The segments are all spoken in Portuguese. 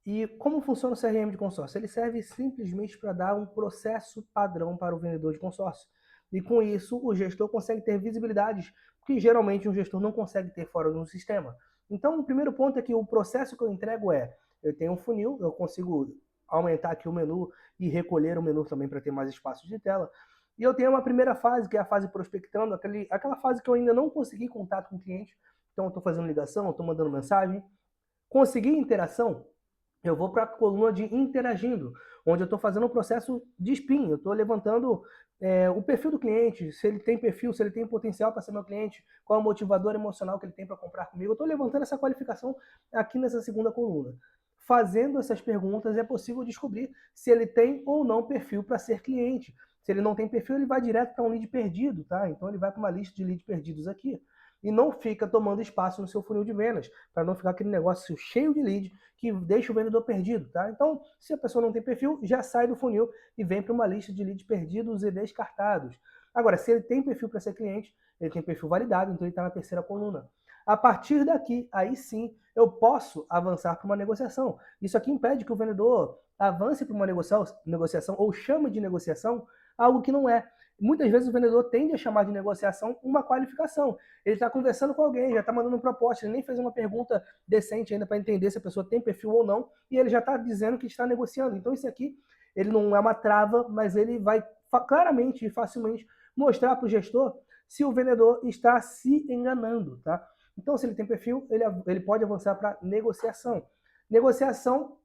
E como funciona o CRM de consórcio? Ele serve simplesmente para dar um processo padrão para o vendedor de consórcio. E com isso, o gestor consegue ter visibilidades que geralmente um gestor não consegue ter fora do sistema. Então, o primeiro ponto é que o processo que eu entrego eu tenho um funil, eu consigo aumentar aqui o menu e recolher o menu também para ter mais espaço de tela. E eu tenho uma primeira fase, que é a fase prospectando, aquela fase que eu ainda não consegui contato com o cliente. Então, eu estou fazendo ligação, eu estou mandando mensagem. Consegui interação, eu vou para a coluna de interagindo, onde eu estou fazendo um processo de spin, eu estou levantando o perfil do cliente, se ele tem perfil, se ele tem potencial para ser meu cliente, qual é o motivador emocional que ele tem para comprar comigo. Eu estou levantando essa qualificação aqui nessa segunda coluna. Fazendo essas perguntas é possível descobrir se ele tem ou não perfil para ser cliente. Se ele não tem perfil, ele vai direto para um lead perdido, tá? Então ele vai para uma lista de leads perdidos aqui e não fica tomando espaço no seu funil de vendas, para não ficar aquele negócio cheio de lead que deixa o vendedor perdido, tá? Então, se a pessoa não tem perfil, já sai do funil e vem para uma lista de leads perdidos e descartados. Agora, se ele tem perfil para ser cliente, ele tem perfil validado, então ele está na terceira coluna. A partir daqui, aí sim, eu posso avançar para uma negociação. Isso aqui impede que o vendedor avance para uma negociação ou chame de negociação algo que não é. Muitas vezes o vendedor tende a chamar de negociação uma qualificação. Ele está conversando com alguém, já está mandando proposta, ele nem fez uma pergunta decente ainda para entender se a pessoa tem perfil ou não, e ele já está dizendo que está negociando. Então isso aqui, ele não é uma trava, mas ele vai claramente e facilmente mostrar para o gestor se o vendedor está se enganando, tá? Então, se ele tem perfil, ele pode avançar para negociação. Negociação,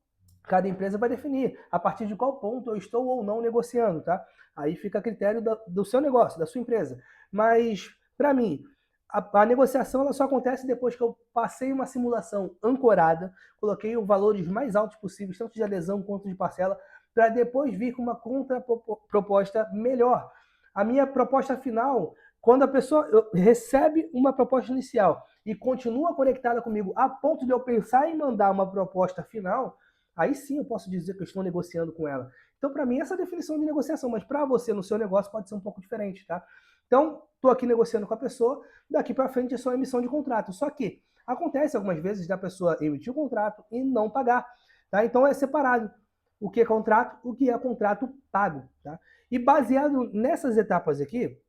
cada empresa vai definir a partir de qual ponto eu estou ou não negociando, tá? Aí fica a critério do seu negócio, da sua empresa. Mas, para mim, a negociação ela só acontece depois que eu passei uma simulação ancorada, coloquei os valores mais altos possíveis, tanto de adesão quanto de parcela, para depois vir com uma contraproposta melhor. A minha proposta final, quando a pessoa recebe uma proposta inicial e continua conectada comigo a ponto de eu pensar em mandar uma proposta final, aí sim eu posso dizer que eu estou negociando com ela. Então, para mim, essa é a definição de negociação, mas para você, no seu negócio, pode ser um pouco diferente, tá? Então, estou aqui negociando com a pessoa, daqui para frente é só emissão de contrato. Só que acontece algumas vezes da pessoa emitir o contrato e não pagar, tá? Então é separado o que é contrato, o que é contrato pago, tá? E baseado nessas etapas aqui,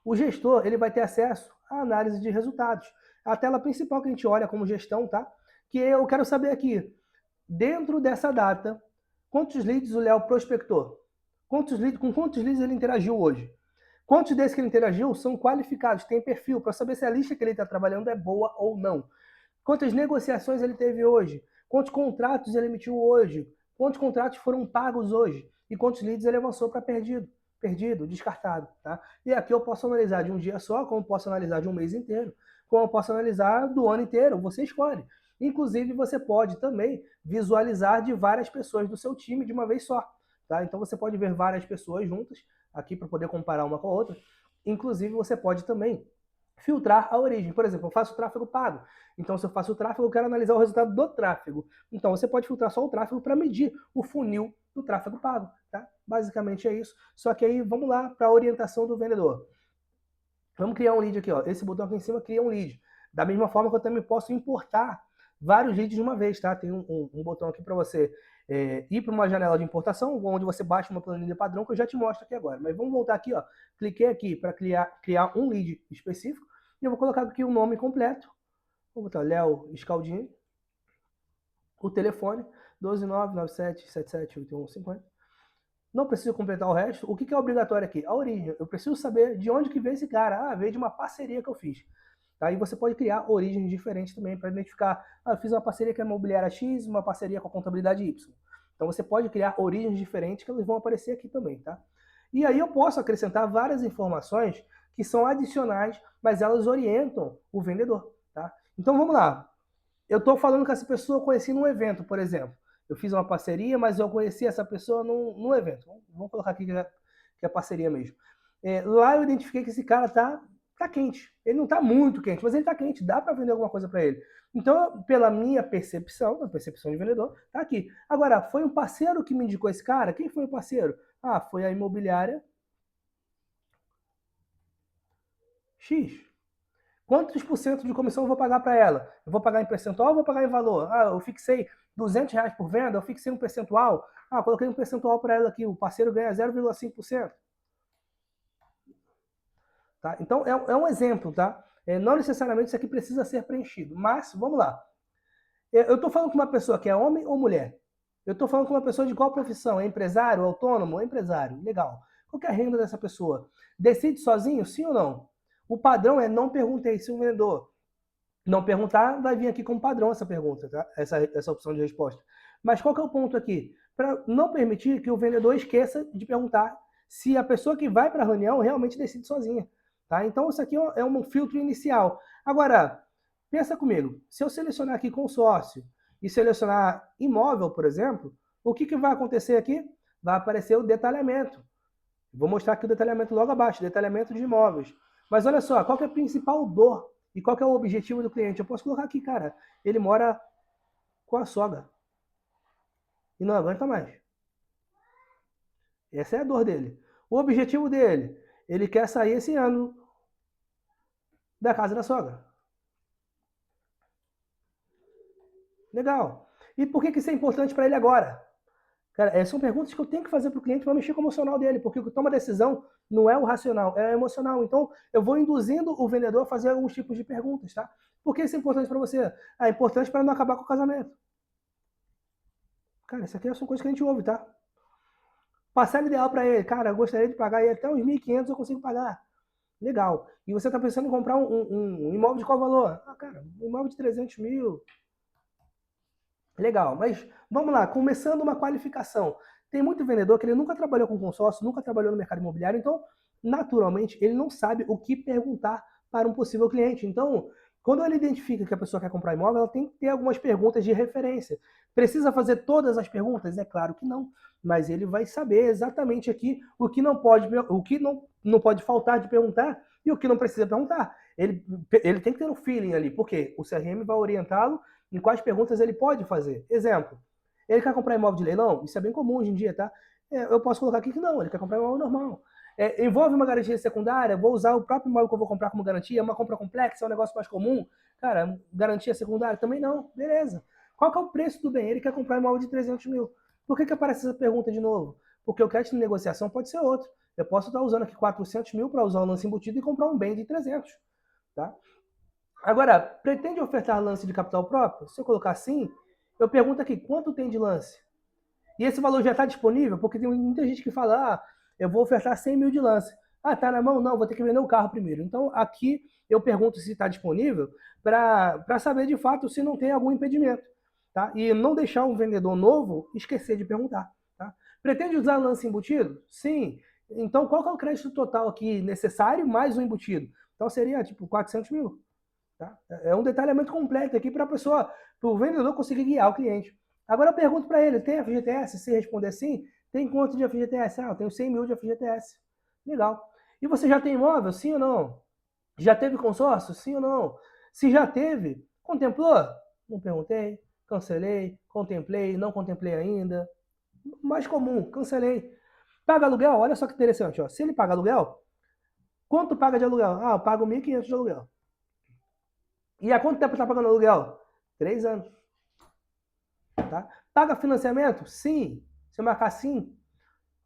o gestor ele vai ter acesso à análise de resultados. A tela principal que a gente olha como gestão, tá? Que eu quero saber aqui, dentro dessa data, quantos leads o Léo prospectou? Com quantos leads ele interagiu hoje? Quantos desses que ele interagiu são qualificados, têm perfil, para saber se a lista que ele está trabalhando é boa ou não? Quantas negociações ele teve hoje? Quantos contratos ele emitiu hoje? Quantos contratos foram pagos hoje? E quantos leads ele avançou para perdido, descartado, tá? E aqui eu posso analisar de um dia só, como posso analisar de um mês inteiro, como eu posso analisar do ano inteiro, você escolhe. Inclusive, você pode também visualizar de várias pessoas do seu time de uma vez só, tá? Então você pode ver várias pessoas juntas aqui para poder comparar uma com a outra. Inclusive, você pode também filtrar a origem. Por exemplo, eu faço tráfego pago. Então, se eu faço o tráfego, eu quero analisar o resultado do tráfego. Então, você pode filtrar só o tráfego para medir o funil do tráfego pago. Tá? Basicamente é isso. Só que aí, vamos lá para a orientação do vendedor. Vamos criar um lead aqui. Ó. Esse botão aqui em cima cria um lead. Da mesma forma que eu também posso importar vários leads de uma vez. Tá? Tem um botão aqui para você ir para uma janela de importação, onde você baixa uma planilha padrão, que eu já te mostro aqui agora. Mas vamos voltar aqui. Ó. Cliquei aqui para criar um lead específico. E eu vou colocar aqui o nome completo. Vou botar Léo Scaldini. O telefone, 12997778150. Não preciso completar o resto. O que é obrigatório aqui? A origem. Eu preciso saber de onde que veio esse cara. Ah, veio de uma parceria que eu fiz. Aí você pode criar origens diferentes também para identificar. Ah, eu fiz uma parceria com a imobiliária X, uma parceria com a contabilidade Y. Então você pode criar origens diferentes que elas vão aparecer aqui também, tá? E aí eu posso acrescentar várias informações que são adicionais, mas elas orientam o vendedor, tá? Então vamos lá. Eu estou falando que essa pessoa eu conheci num evento, por exemplo. Eu fiz uma parceria, mas eu conheci essa pessoa num evento. Vamos colocar aqui que é parceria mesmo. Lá eu identifiquei que esse cara tá quente. Ele não está muito quente, mas ele está quente. Dá para vender alguma coisa para ele. Então, pela minha percepção, a percepção de vendedor, tá aqui. Agora, foi um parceiro que me indicou esse cara? Quem foi o parceiro? Ah, foi a imobiliária X. Quantos por cento de comissão eu vou pagar para ela? Eu vou pagar em percentual ou vou pagar em valor? Ah, eu fixei R$ 200 por venda, eu fixei um percentual. Ah, coloquei um percentual para ela aqui, o parceiro ganha 0,5%. Tá? Então, é um exemplo, tá? Não necessariamente isso aqui precisa ser preenchido, mas vamos lá. Eu estou falando com uma pessoa que é homem ou mulher? Eu estou falando com uma pessoa de qual profissão? É empresário, autônomo? É empresário. Legal. Qual que é a renda dessa pessoa? Decide sozinho, sim ou não? O padrão é não perguntei se o vendedor não perguntar, vai vir aqui como padrão essa pergunta, tá? Essa opção de resposta. Mas qual que é o ponto aqui? Para não permitir que o vendedor esqueça de perguntar se a pessoa que vai para a reunião realmente decide sozinha. Tá? Então, isso aqui é um filtro inicial. Agora, pensa comigo, se eu selecionar aqui consórcio e selecionar imóvel, por exemplo, o que vai acontecer aqui? Vai aparecer o detalhamento. Vou mostrar aqui o detalhamento logo abaixo, detalhamento de imóveis. Mas olha só, qual que é a principal dor e qual que é o objetivo do cliente? Eu posso colocar aqui, cara, ele mora com a sogra e não aguenta mais. Essa é a dor dele. O objetivo dele, ele quer sair esse ano da casa da sogra. Legal. E por que isso é importante para ele agora? Cara, são perguntas que eu tenho que fazer para o cliente para mexer com o emocional dele, porque o que toma decisão não é o racional, é o emocional. Então, eu vou induzindo o vendedor a fazer alguns tipos de perguntas, tá? Por que isso é importante para você? É importante para não acabar com o casamento. Cara, isso aqui são coisas que a gente ouve, tá? Parcela ideal para ele. Cara, eu gostaria de pagar aí até uns 1.500 eu consigo pagar. Legal. E você está pensando em comprar um imóvel de qual valor? Ah, cara, um imóvel de 300 mil. Legal, mas vamos lá, começando uma qualificação. Tem muito vendedor que ele nunca trabalhou com consórcio, nunca trabalhou no mercado imobiliário, então, naturalmente, ele não sabe o que perguntar para um possível cliente. Então, quando ele identifica que a pessoa quer comprar imóvel, ela tem que ter algumas perguntas de referência. Precisa fazer todas as perguntas? É claro que não, mas ele vai saber exatamente aqui o que não pode faltar de perguntar e o que não precisa perguntar. Ele tem que ter um feeling ali, porque o CRM vai orientá-lo em quais perguntas ele pode fazer. Exemplo, ele quer comprar imóvel de leilão? Isso é bem comum hoje em dia, tá? Eu posso colocar aqui que não, ele quer comprar imóvel normal. Envolve uma garantia secundária? Vou usar o próprio imóvel que eu vou comprar como garantia? É uma compra complexa? É um negócio mais comum? Cara, garantia secundária? Também não. Beleza. Qual que é o preço do bem? Ele quer comprar imóvel de 300 mil. Por que aparece essa pergunta de novo? Porque o crédito de negociação pode ser outro. Eu posso estar usando aqui 400 mil para usar o lance embutido e comprar um bem de 300. Tá? Agora, pretende ofertar lance de capital próprio? Se eu colocar assim, eu pergunto aqui, quanto tem de lance? E esse valor já está disponível? Porque tem muita gente que fala, eu vou ofertar 100 mil de lance. Ah, tá na mão? Não, vou ter que vender o carro primeiro. Então, aqui eu pergunto se está disponível para saber de fato se não tem algum impedimento. Tá? E não deixar um vendedor novo esquecer de perguntar. Tá? Pretende usar lance embutido? Sim. Então, qual que é o crédito total aqui necessário mais o embutido? Então, seria tipo 400 mil. Tá? É um detalhamento completo aqui para o vendedor conseguir guiar o cliente. Agora eu pergunto para ele, tem FGTS? Se responder sim, tem quanto de FGTS? Ah, eu tenho 100 mil de FGTS. Legal. E você já tem imóvel? Sim ou não? Já teve consórcio? Sim ou não? Se já teve, contemplou? Não perguntei, cancelei, contemplei, não contemplei ainda. Mais comum, cancelei. Paga aluguel? Olha só que interessante. Ó. Se ele paga aluguel, quanto paga de aluguel? Ah, eu pago 1.500 de aluguel. E há quanto tempo está pagando aluguel? 3 anos. Tá? Paga financiamento? Sim. Se eu marcar sim,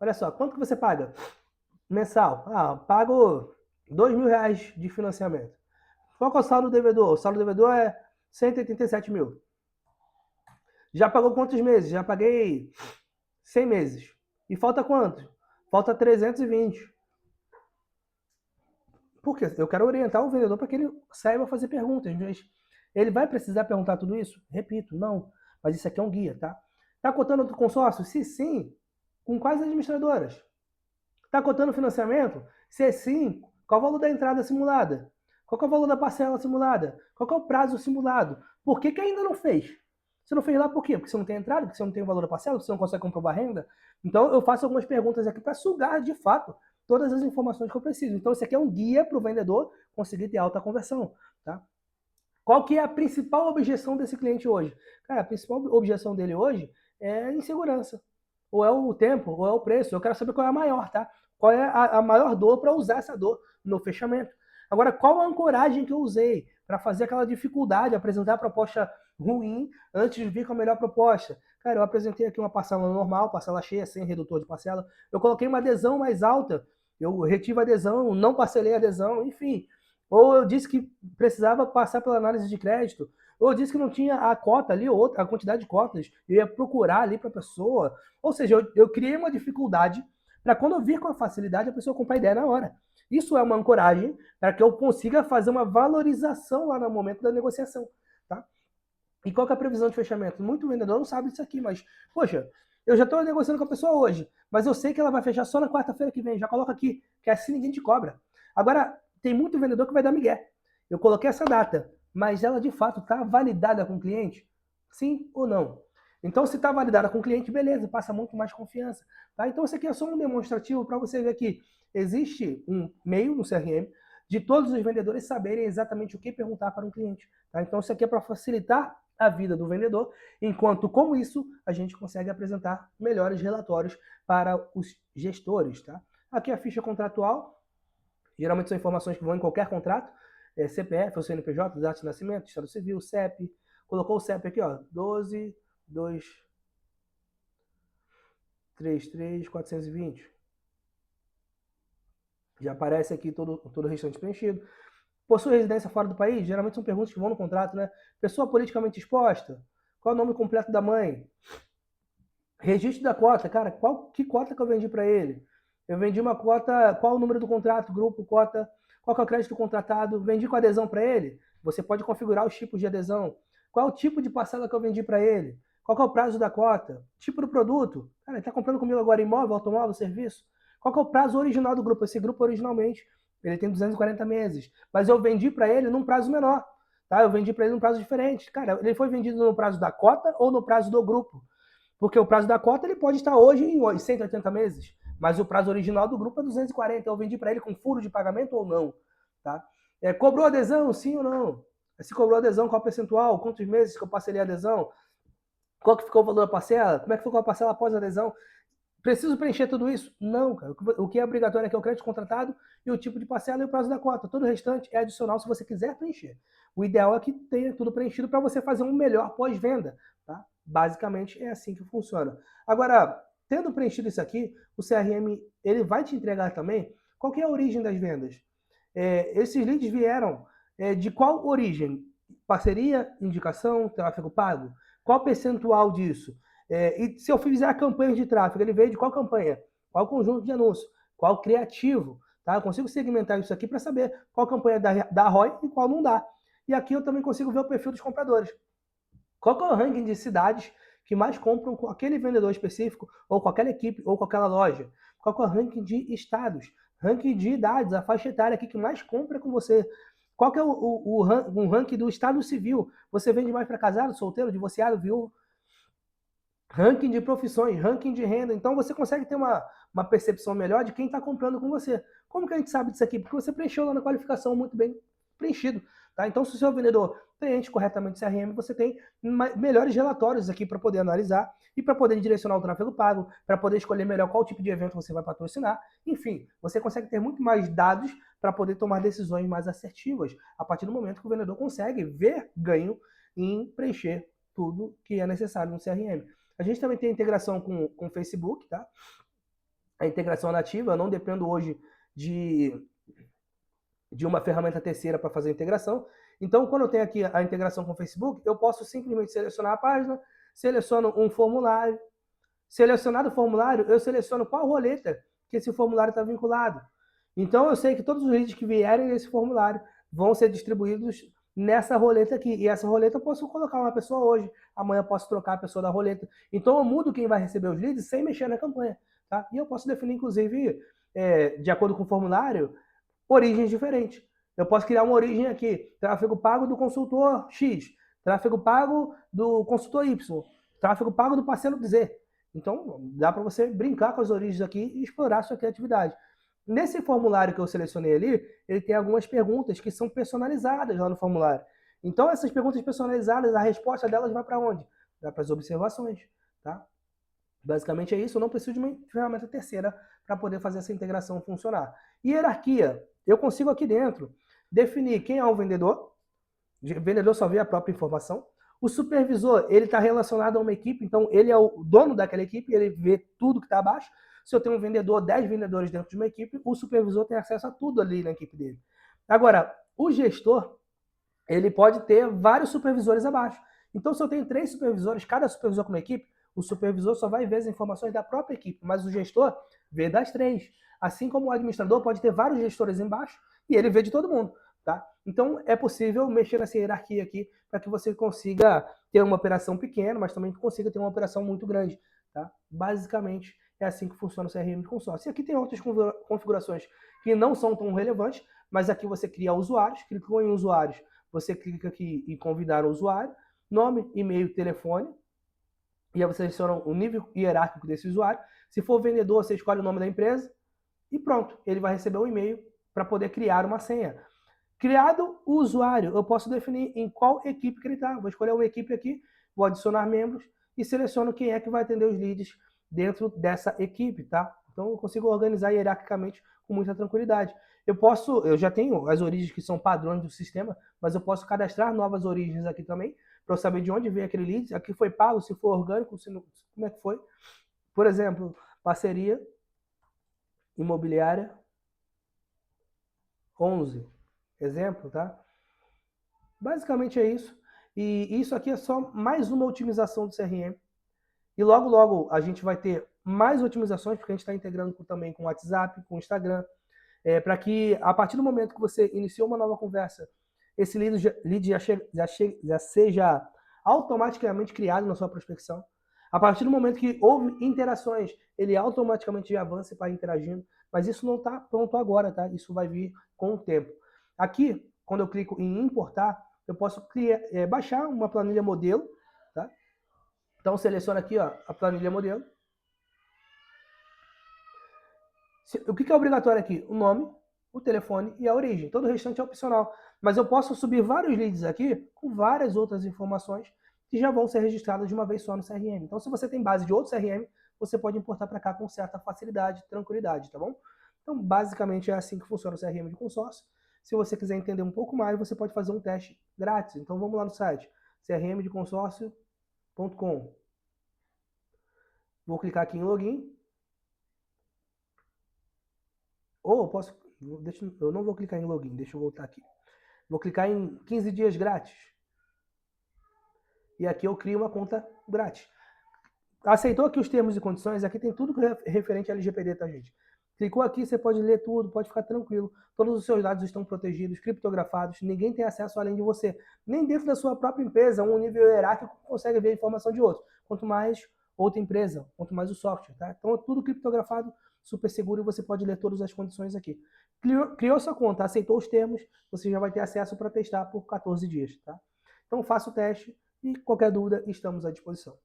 olha só, quanto que você paga? Mensal. Ah, pago R$ 2.000 de financiamento. Qual que é o saldo do devedor? O saldo do devedor é 187 mil. Já pagou quantos meses? Já paguei 100 meses. E falta quanto? Falta 320. Por quê? Eu quero orientar o vendedor para que ele saiba fazer perguntas. Ele vai precisar perguntar tudo isso? Repito, não. Mas isso aqui é um guia, tá? Tá cotando do consórcio? Se sim, com quais administradoras? Tá cotando financiamento? Se sim, qual o valor da entrada simulada? Qual é o valor da parcela simulada? Qual é o prazo simulado? Por que ainda não fez? Você não fez lá por quê? Porque você não tem entrada? Porque você não tem o valor da parcela? Porque você não consegue comprovar a renda? Então, eu faço algumas perguntas aqui para sugar, de fato, todas as informações que eu preciso. Então, isso aqui é um guia para o vendedor conseguir ter alta conversão. Tá? Qual que é a principal objeção desse cliente hoje? Cara, a principal objeção dele hoje é a insegurança. Ou é o tempo, ou é o preço. Eu quero saber qual é a maior, tá? Qual é a maior dor para usar essa dor no fechamento. Agora, qual a ancoragem que eu usei para fazer aquela dificuldade, apresentar a proposta ruim antes de vir com a melhor proposta? Cara, eu apresentei aqui uma parcela normal, parcela cheia, sem redutor de parcela. Eu coloquei uma adesão mais alta, eu retive a adesão, não parcelei a adesão, enfim. Ou eu disse que precisava passar pela análise de crédito, ou eu disse que não tinha a cota ali, a quantidade de cotas, eu ia procurar ali para a pessoa. Ou seja, eu criei uma dificuldade para quando eu vir com a facilidade, a pessoa comprar a ideia na hora. Isso é uma ancoragem para que eu consiga fazer uma valorização lá no momento da negociação. Tá? E qual que é a previsão de fechamento? Muito vendedor não sabe disso aqui, mas, poxa, eu já estou negociando com a pessoa hoje, mas eu sei que ela vai fechar só na quarta-feira que vem, já coloca aqui, que assim ninguém te cobra. Agora, tem muito vendedor que vai dar migué. Eu coloquei essa data, mas ela de fato está validada com o cliente? Sim ou não? Então, se está validada com o cliente, beleza, passa muito mais confiança. Tá? Então, isso aqui é só um demonstrativo para você ver que existe um meio no CRM de todos os vendedores saberem exatamente o que perguntar para um cliente. Tá? Então, isso aqui é para facilitar a vida do vendedor, enquanto com isso a gente consegue apresentar melhores relatórios para os gestores. Tá? Aqui a ficha contratual, geralmente são informações que vão em qualquer contrato, CPF, ou CNPJ, data de nascimento, Estado Civil, CEP, colocou o CEP aqui, ó, 12, 2, 3, 3, 420. Já aparece aqui todo o restante preenchido. Possui residência fora do país? Geralmente são perguntas que vão no contrato, né? Pessoa politicamente exposta? Qual é o nome completo da mãe? Registro da cota, cara, que cota que eu vendi para ele? Eu vendi uma cota, qual o número do contrato, grupo, cota, qual que é o crédito contratado? Vendi com adesão para ele? Você pode configurar os tipos de adesão. Qual é o tipo de parcela que eu vendi para ele? Qual que é o prazo da cota? Tipo do produto? Cara, ele está comprando comigo agora imóvel, automóvel, serviço? Qual que é o prazo original do grupo? Esse grupo originalmente, ele tem 240 meses, mas eu vendi para ele num prazo menor. Tá? Eu vendi para ele num prazo diferente. Cara, ele foi vendido no prazo da cota ou no prazo do grupo? Porque o prazo da cota ele pode estar hoje em 180 meses, mas o prazo original do grupo é 240. Eu vendi para ele com furo de pagamento ou não. Tá? Cobrou adesão, sim ou não? Se cobrou adesão, qual percentual? Quantos meses que eu parcelei a adesão? Qual que ficou o valor da parcela? Como é que ficou a parcela após a adesão? Preciso preencher tudo isso? Não, cara. O que é obrigatório é que é o crédito contratado e o tipo de parcela e o prazo da cota. Todo o restante é adicional se você quiser preencher. O ideal é que tenha tudo preenchido para você fazer um melhor pós-venda. Tá? Basicamente é assim que funciona. Agora, tendo preenchido isso aqui, o CRM ele vai te entregar também qual que é a origem das vendas. Esses leads vieram de qual origem? Parceria, indicação, tráfego pago? Qual percentual disso? E se eu fizer a campanha de tráfego, ele veio de qual campanha? Qual conjunto de anúncios? Qual criativo? Tá? Eu consigo segmentar isso aqui para saber qual campanha dá ROI e qual não dá. E aqui eu também consigo ver o perfil dos compradores. Qual que é o ranking de cidades que mais compram com aquele vendedor específico, ou com aquela equipe, ou com aquela loja? Qual que é o ranking de estados? Ranking de idades, a faixa etária aqui que mais compra com você. Qual que é o ranking do estado civil? Você vende mais para casado, solteiro, divorciado, viúvo? Ranking de profissões, ranking de renda. Então você consegue ter uma percepção melhor de quem está comprando com você. Como que a gente sabe disso aqui? Porque você preencheu lá na qualificação muito bem preenchido. Tá? Então, se o seu vendedor preenche corretamente o CRM, você tem melhores relatórios aqui para poder analisar e para poder direcionar o tráfego pago, para poder escolher melhor qual tipo de evento você vai patrocinar. Enfim, você consegue ter muito mais dados para poder tomar decisões mais assertivas a partir do momento que o vendedor consegue ver ganho em preencher tudo que é necessário no CRM. A gente também tem integração com o Facebook, tá? A integração nativa, eu não dependo hoje de uma ferramenta terceira para fazer a integração. Então, quando eu tenho aqui a integração com o Facebook, eu posso simplesmente selecionar a página, seleciono um formulário. Selecionado o formulário, eu seleciono qual roleta que esse formulário está vinculado. Então, eu sei que todos os leads que vierem nesse formulário vão ser distribuídos nessa roleta aqui. E essa roleta eu posso colocar uma pessoa hoje, amanhã eu posso trocar a pessoa da roleta. Então, eu mudo quem vai receber os leads sem mexer na campanha. Tá? E eu posso definir, inclusive, de acordo com o formulário, origens diferentes. Eu posso criar uma origem aqui, tráfego pago do consultor X, tráfego pago do consultor Y, tráfego pago do parceiro Z. Então, dá para você brincar com as origens aqui e explorar sua criatividade. Nesse formulário que eu selecionei ali, ele tem algumas perguntas que são personalizadas lá no formulário. Então, essas perguntas personalizadas, a resposta delas vai para onde? Vai para as observações, tá? Basicamente é isso, eu não preciso de uma ferramenta terceira para poder fazer essa integração funcionar. E hierarquia, eu consigo aqui dentro definir quem é o vendedor. O vendedor só vê a própria informação. O supervisor, ele está relacionado a uma equipe, então ele é o dono daquela equipe, ele vê tudo que está abaixo. Se eu tenho um vendedor, 10 vendedores dentro de uma equipe, o supervisor tem acesso a tudo ali na equipe dele. Agora, o gestor, ele pode ter vários supervisores abaixo. Então, se eu tenho 3 supervisores, cada supervisor com uma equipe, o supervisor só vai ver as informações da própria equipe, mas o gestor vê das 3. Assim como o administrador pode ter vários gestores embaixo e ele vê de todo mundo. Tá? Então, é possível mexer nessa hierarquia aqui para que você consiga ter uma operação pequena, mas também consiga ter uma operação muito grande. Tá? Basicamente, é assim que funciona o CRM de consórcio. E aqui tem outras configurações que não são tão relevantes, mas aqui você cria usuários, clicou em usuários, você clica aqui em convidar o usuário, nome, e-mail, telefone, e aí você seleciona o nível hierárquico desse usuário. Se for vendedor, você escolhe o nome da empresa e pronto, ele vai receber um e-mail para poder criar uma senha. Criado o usuário, eu posso definir em qual equipe que ele está. Vou escolher uma equipe aqui, vou adicionar membros e seleciono quem é que vai atender os leads dentro dessa equipe, tá? Então eu consigo organizar hierarquicamente com muita tranquilidade. Eu já tenho as origens que são padrões do sistema, mas eu posso cadastrar novas origens aqui também, para eu saber de onde veio aquele lead, aqui foi pago, se for orgânico, se não, como é que foi. Por exemplo, parceria imobiliária 11, exemplo, tá? Basicamente é isso. E isso aqui é só mais uma otimização do CRM. E logo, logo a gente vai ter mais otimizações, porque a gente está integrando também com o WhatsApp, com o Instagram, para que a partir do momento que você iniciou uma nova conversa, esse lead já seja automaticamente criado na sua prospecção. A partir do momento que houve interações, ele automaticamente já avança para interagindo. Mas isso não está pronto agora, tá? Isso vai vir com o tempo. Aqui, quando eu clico em importar, eu posso baixar uma planilha modelo, tá? Então, seleciona aqui, ó, a planilha modelo. O que é obrigatório aqui? O nome, o telefone e a origem. Todo o restante é opcional. Mas eu posso subir vários leads aqui com várias outras informações que já vão ser registradas de uma vez só no CRM. Então, se você tem base de outro CRM, você pode importar para cá com certa facilidade, tranquilidade, tá bom? Então, basicamente é assim que funciona o CRM de consórcio. Se você quiser entender um pouco mais, você pode fazer um teste grátis. Então, vamos lá no site crmdeconsórcio.com. Vou clicar aqui em login. Ou eu não vou clicar em login, deixa eu voltar aqui. Vou clicar em 15 dias grátis. E aqui eu crio uma conta grátis. Aceitou aqui os termos e condições, aqui tem tudo referente à LGPD, tá, gente? Clicou aqui, você pode ler tudo, pode ficar tranquilo. Todos os seus dados estão protegidos, criptografados, ninguém tem acesso além de você. Nem dentro da sua própria empresa, um nível hierárquico consegue ver a informação de outro. Quanto mais outra empresa, quanto mais o software, tá? Então é tudo criptografado, super seguro e você pode ler todas as condições aqui. Criou sua conta, aceitou os termos, você já vai ter acesso para testar por 14 dias, tá? Então faça o teste e qualquer dúvida, estamos à disposição.